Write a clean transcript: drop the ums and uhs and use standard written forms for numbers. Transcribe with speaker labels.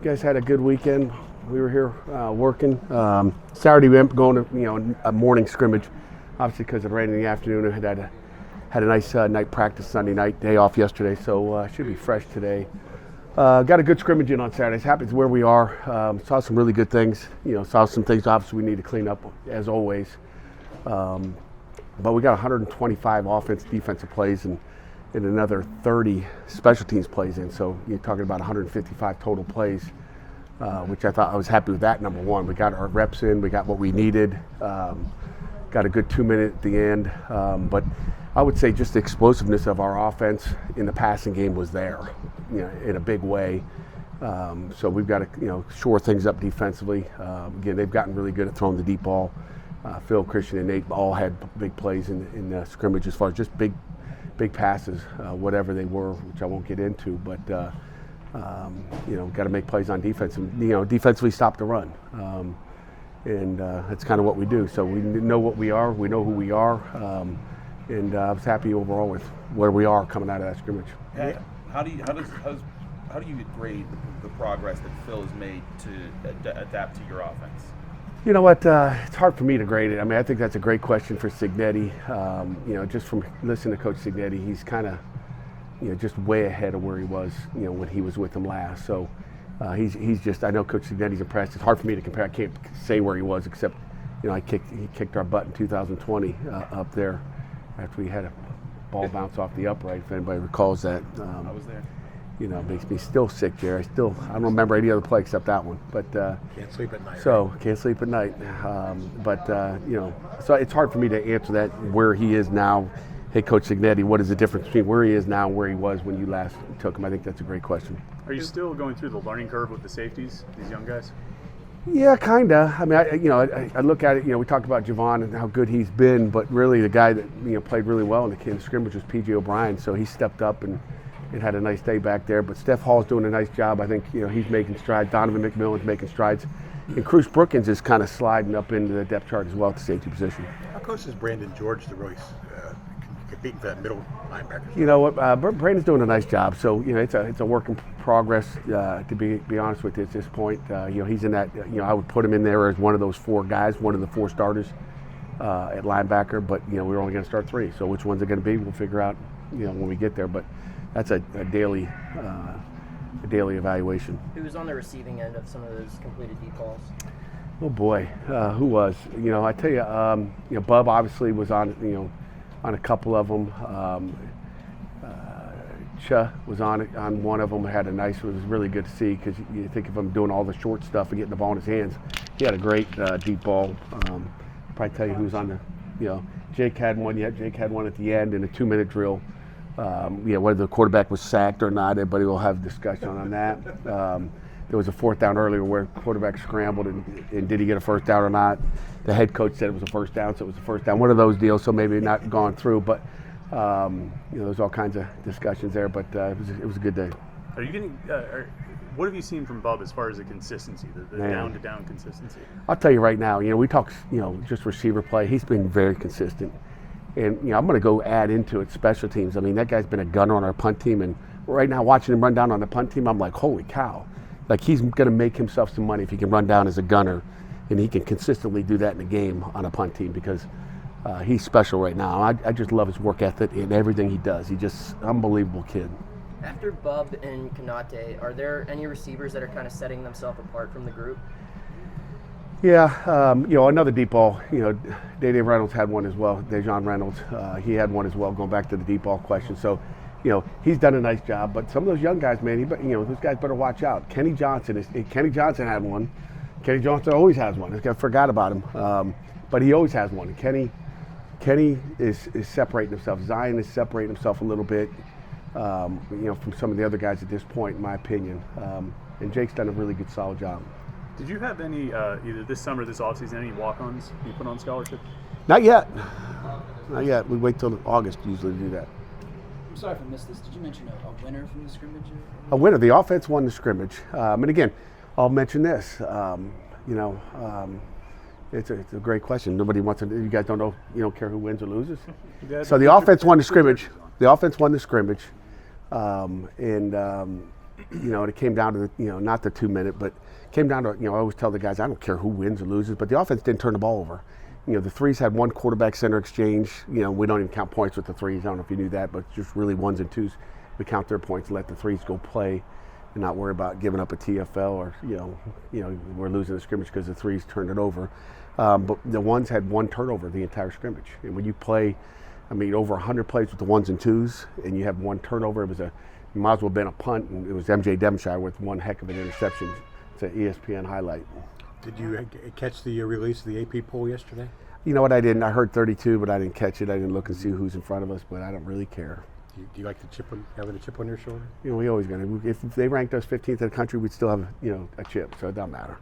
Speaker 1: You guys had a good weekend. We were here working. Saturday we went going to a morning scrimmage, obviously because of the rain in the afternoon. I had a nice night practice Sunday night, day off yesterday, so should be fresh today. Got a good scrimmage in on Saturday. Happy to where we are. Saw some really good things. Saw some things obviously we need to clean up as always. But we got 125 offense, defensive plays and another 30 special teams plays in. So you're talking about 155 total plays, which I thought I was happy with that. Number one, we got our reps in. We got what we needed. Got a good 2 minute at the end. But I would say just the explosiveness of our offense in the passing game was there, in a big way. So we've got to, shore things up defensively. Again, they've gotten really good at throwing the deep ball. Phil, Christian, and Nate all had big plays in the scrimmage as far as just big passes, whatever they were, which I won't get into. But got to make plays on defense, and defensively stop the run. And that's kind of what we do. So we know what we are. We know who we are. And I was happy overall with where we are coming out of that scrimmage.
Speaker 2: How do you grade the progress that Phil has made to adapt to your offense?
Speaker 1: You know what? It's hard for me to grade it. I mean, I think that's a great question for Signetti. Just from listening to Coach Signetti, he's kind of, just way ahead of where he was, when he was with him last. So he's just. I know Coach Signetti's impressed. It's hard for me to compare. I can't say where he was, except, he kicked our butt in 2020 up there after we had a ball bounce off the upright. If anybody recalls that.
Speaker 2: I was there.
Speaker 1: Makes me still sick, Jerry. I don't remember any other play except that one. But
Speaker 3: can't sleep at night.
Speaker 1: So can't sleep at night. So it's hard for me to answer that. Where he is now, hey, Coach Signetti, what is the difference between where he is now and where he was when you last took him? I think that's a great question.
Speaker 4: Are you still going through the learning curve with the safeties, these young guys?
Speaker 1: Yeah, kinda. I mean, I look at it. We talked about Javon and how good he's been, but really the guy that played really well in the scrimmage was P.J. O'Brien. So he stepped up and had a nice day back there. But Steph Hall's doing a nice job. I think he's making strides. Donovan McMillan's making strides, and Cruz Brookins is kind of sliding up into the depth chart as well at the safety position.
Speaker 3: How close is Brandon George to really competing for that middle linebacker?
Speaker 1: You know what? Brandon's doing a nice job. So it's a work in progress. To be honest with you, at this point, he's in that. I would put him in there as one of those four guys, one of the four starters at linebacker. But we're only going to start three. So which ones are going to be, we'll figure out when we get there. But that's a daily evaluation.
Speaker 5: Who was on the receiving end of some of those completed deep balls?
Speaker 1: Oh boy, who was? I tell you, Bub obviously was on a couple of them. Cha was on one of them. Had a nice. It was really good to see because you think of him doing all the short stuff and getting the ball in his hands. He had a great deep ball. Probably tell you who's on the. Jake had one. Jake had one at the end in a 2 minute drill. Whether the quarterback was sacked or not, everybody will have discussion on that. There was a fourth down earlier where the quarterback scrambled and did he get a first down or not? The head coach said it was a first down, so it was a first down. One of those deals, so maybe not gone through, but there's all kinds of discussions there. But it was a good day.
Speaker 4: Are you getting? What have you seen from Bub as far as the consistency, the down to down consistency?
Speaker 1: I'll tell you right now. We talk just receiver play. He's been very consistent. And I'm going to go add into it special teams. I mean, that guy's been a gunner on our punt team, and right now watching him run down on the punt team, I'm like, holy cow! Like he's going to make himself some money if he can run down as a gunner, and he can consistently do that in a game on a punt team because he's special right now. I just love his work ethic and everything he does. He's just unbelievable kid.
Speaker 5: After Bub and Kanate, are there any receivers that are kind of setting themselves apart from the group?
Speaker 1: Yeah, another deep ball. Dave Reynolds had one as well. Dejon Reynolds, he had one as well. Going back to the deep ball question, so he's done a nice job. But some of those young guys, man, those guys better watch out. Kenny Johnson had one. Kenny Johnson always has one. I forgot about him, but he always has one. And Kenny is separating himself. Zion is separating himself a little bit, from some of the other guys at this point, in my opinion. And Jake's done a really good, solid job.
Speaker 4: Did you have any, either this summer or this offseason, any walk-ons you put on scholarship?
Speaker 1: Not yet. We wait till August usually to do that.
Speaker 6: I'm sorry if I missed this. Did you mention a winner from the scrimmage?
Speaker 1: A winner. The offense won the scrimmage. And again, I'll mention this. It's a great question. Nobody wants to. You guys don't know. You don't care who wins or loses. So the offense won the scrimmage. The offense won the scrimmage, and and it came down to not the 2 minute, but came down to, I always tell the guys, I don't care who wins or loses, but the offense didn't turn the ball over. The threes had one quarterback center exchange. We don't even count points with the threes. I don't know if you knew that, but just really ones and twos. We count their points and let the threes go play and not worry about giving up a TFL or, we're losing the scrimmage because the threes turned it over. But the ones had one turnover the entire scrimmage. And when you play, over 100 plays with the ones and twos and you have one turnover, it might as well have been a punt, and it was MJ Devonshire with one heck of an interception. It's an ESPN highlight.
Speaker 3: Did you catch the release of the AP poll yesterday?
Speaker 1: You know what, I didn't. I heard 32, but I didn't catch it. I didn't look and see who's in front of us, but I don't really care.
Speaker 3: Do you like having a chip on your shoulder?
Speaker 1: We always going to. If they ranked us 15th in the country, we'd still have, a chip, so it doesn't matter.